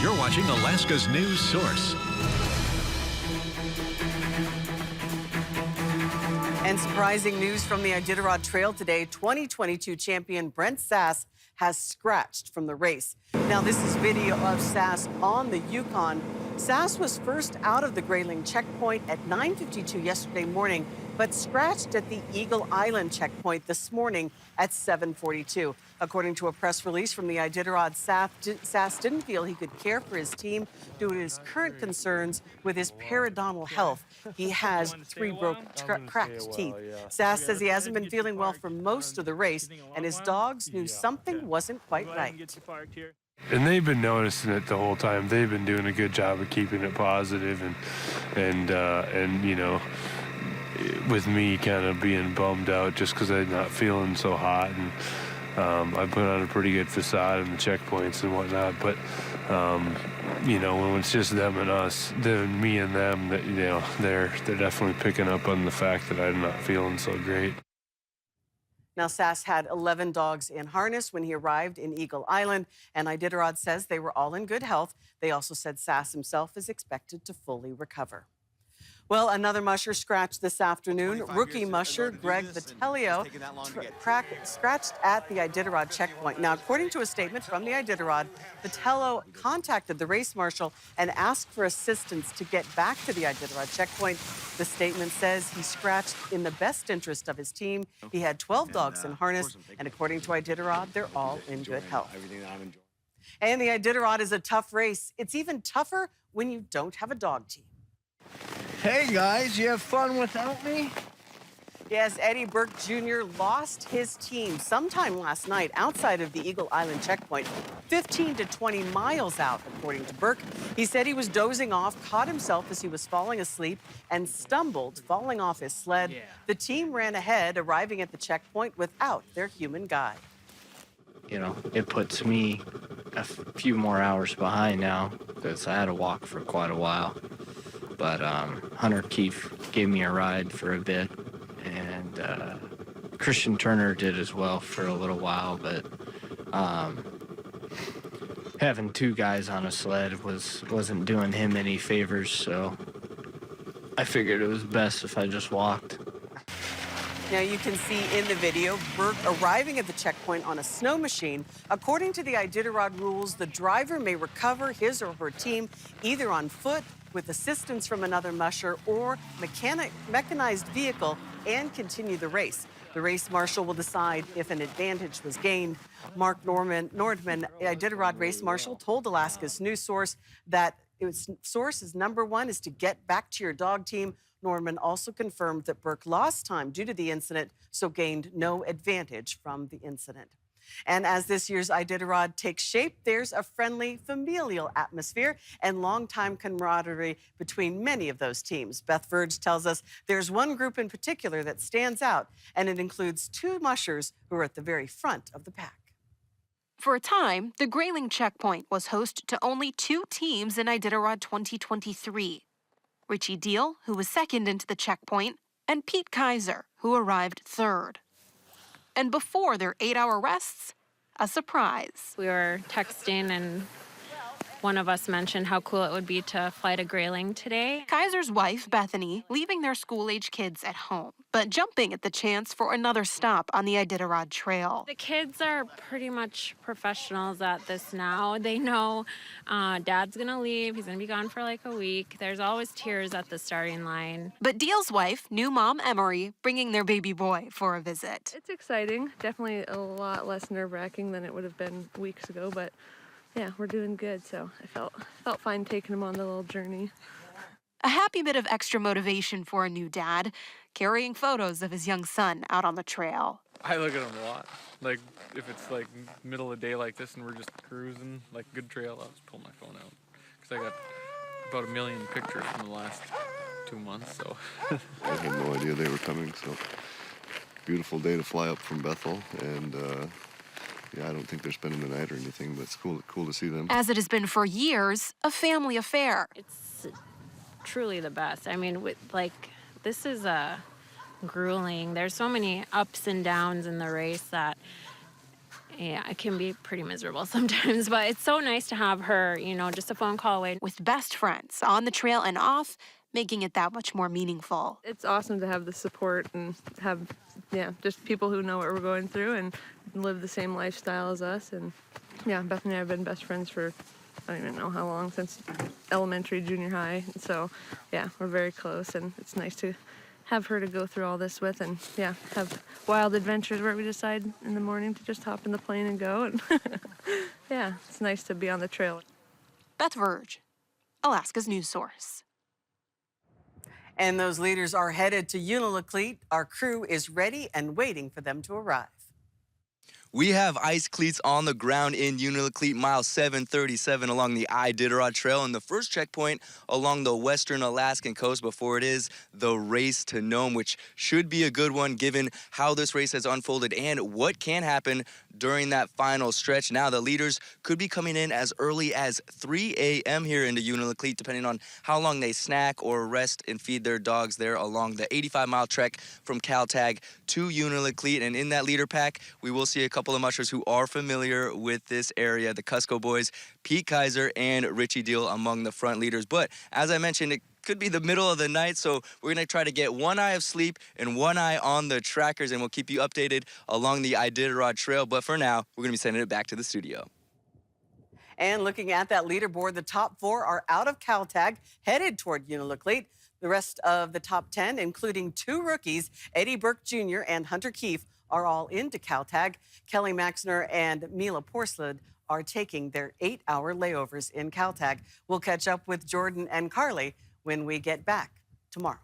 You're watching Alaska's news source. And surprising news from the Iditarod Trail today. 2022 champion Brent Sass has scratched from the race. Now, this is video of Sass on the Yukon. Sass was first out of the Grayling checkpoint at 9:52 yesterday morning, but scratched at the Eagle Island checkpoint this morning at 7:42. According to a press release from the Iditarod, Sass didn't feel he could care for his team due to his current concerns with his periodontal health. He has 3 cracked teeth. Sass says he hasn't been feeling well for most of the race, and his dogs knew something wasn't quite right. And they've been noticing it the whole time. They've been doing a good job of keeping it positive, and you know, with me kind of being bummed out just because I'm not feeling so hot, and I put on a pretty good facade in the checkpoints and whatnot. But you know, when it's just them and us, then me and them, that, you know, they're definitely picking up on the fact that I'm not feeling so great. Now, Sass had 11 dogs in harness when he arrived in Eagle Island, and Iditarod says they were all in good health. They also said Sass himself is expected to fully recover. Well, another musher scratched this afternoon. Rookie musher Greg Vitello scratched at the Iditarod checkpoint. Now, according to a statement from the Iditarod, Vitello contacted the race marshal and asked for assistance to get back to the Iditarod checkpoint. The statement says he scratched in the best interest of his team. He had 12 dogs in harness, and according to Iditarod, they're all in good health. And the Iditarod is a tough race. It's even tougher when you don't have a dog team. Hey guys, you have fun without me? Yes, Eddie Burke Jr. lost his team sometime last night outside of the Eagle Island checkpoint, 15 to 20 miles out, according to Burke. He said he was dozing off, caught himself as he was falling asleep, and stumbled, falling off his sled. The team ran ahead, arriving at the checkpoint without their human guide. You know, it puts me a few more hours behind now because I had to walk for quite a while. But Hunter Keefe gave me a ride for a bit, and Christian Turner did as well for a little while, but having 2 guys on a sled wasn't doing him any favors, so I figured it was best if I just walked. Now, you can see in the video Burke arriving at the checkpoint on a snow machine. According to the Iditarod rules, the driver may recover his or her team either on foot, with assistance from another musher, or mechanized vehicle, and continue the race. The race marshal will decide if an advantage was gained. Mark Nordman, Iditarod race marshal, told Alaska's news source that its source is #1 is to get back to your dog team. Norman also confirmed that Burke lost time due to the incident, so gained no advantage from the incident. And as this year's Iditarod takes shape, there's a friendly, familial atmosphere and longtime camaraderie between many of those teams. Beth Verge tells us there's one group in particular that stands out, and it includes 2 mushers who are at the very front of the pack. For a time, the Grayling checkpoint was host to only 2 teams in Iditarod 2023. Richie Deal, who was second into the checkpoint, and Pete Kaiser, who arrived third. And before their 8-hour rests, a surprise. We were texting, and one of us mentioned how cool it would be to fly to Grayling today. Kaiser's wife, Bethany, leaving their school-age kids at home, but jumping at the chance for another stop on the Iditarod Trail. The kids are pretty much professionals at this now. They know Dad's gonna leave. He's gonna be gone for like a week. There's always tears at the starting line. But Deal's wife, new mom Emery, bringing their baby boy for a visit. It's exciting. Definitely a lot less nerve-wracking than it would have been weeks ago, but yeah, we're doing good, so I felt fine taking him on the little journey. A happy bit of extra motivation for a new dad, carrying photos of his young son out on the trail. I look at him a lot. Like, if it's like middle of the day like this and we're just cruising, like good trail, I'll just pull my phone out. Because I got about 1 million pictures from the last 2 months, so. I had no idea they were coming, so beautiful day to fly up from Bethel, and yeah, I don't think they're spending the night or anything, but it's cool to see them. As it has been for years, a family affair. It's truly the best. I mean, this is grueling. There's so many ups and downs in the race that Yeah, it can be pretty miserable sometimes, but it's so nice to have her, just a phone call away. With best friends on the trail and off, making it that much more meaningful. It's awesome to have the support and have, just people who know what we're going through and live the same lifestyle as us. And yeah, Bethany and I have been best friends for, I don't even know how long, since elementary, junior high. And so yeah, we're very close, and it's nice to have her to go through all this with, and have wild adventures where we decide in the morning to just hop in the plane and go. And yeah, it's nice to be on the trail. Beth Verge, Alaska's news source. And those leaders are headed to Unalakleet. Our crew is ready and waiting for them to arrive. We have ice cleats on the ground in Unalakleet, mile 737 along the Iditarod Trail, and the first checkpoint along the western Alaskan coast before it is the Race to Nome, which should be a good one given how this race has unfolded and what can happen during that final stretch. Now, the leaders could be coming in as early as 3 a.m. here into Unalakleet, depending on how long they snack or rest and feed their dogs there along the 85-mile trek from Caltag to Unalakleet. And in that leader pack, we will see a couple of mushers who are familiar with this area, the Cusco boys, Pete Kaiser and Richie Deal among the front leaders. But as I mentioned, it could be the middle of the night, so we're going to try to get one eye of sleep and one eye on the trackers, and we'll keep you updated along the Iditarod Trail. But for now, we're going to be sending it back to the studio. And looking at that leaderboard, the top 4 are out of Caltag, headed toward Unalakleet. The rest of the top 10, including 2 rookies, Eddie Burke Jr. and Hunter Keefe, are all into Caltag. Kelly Maxner and Mila Porslid are taking their 8-hour layovers in Caltag. We'll catch up with Jordan and Carly when we get back tomorrow.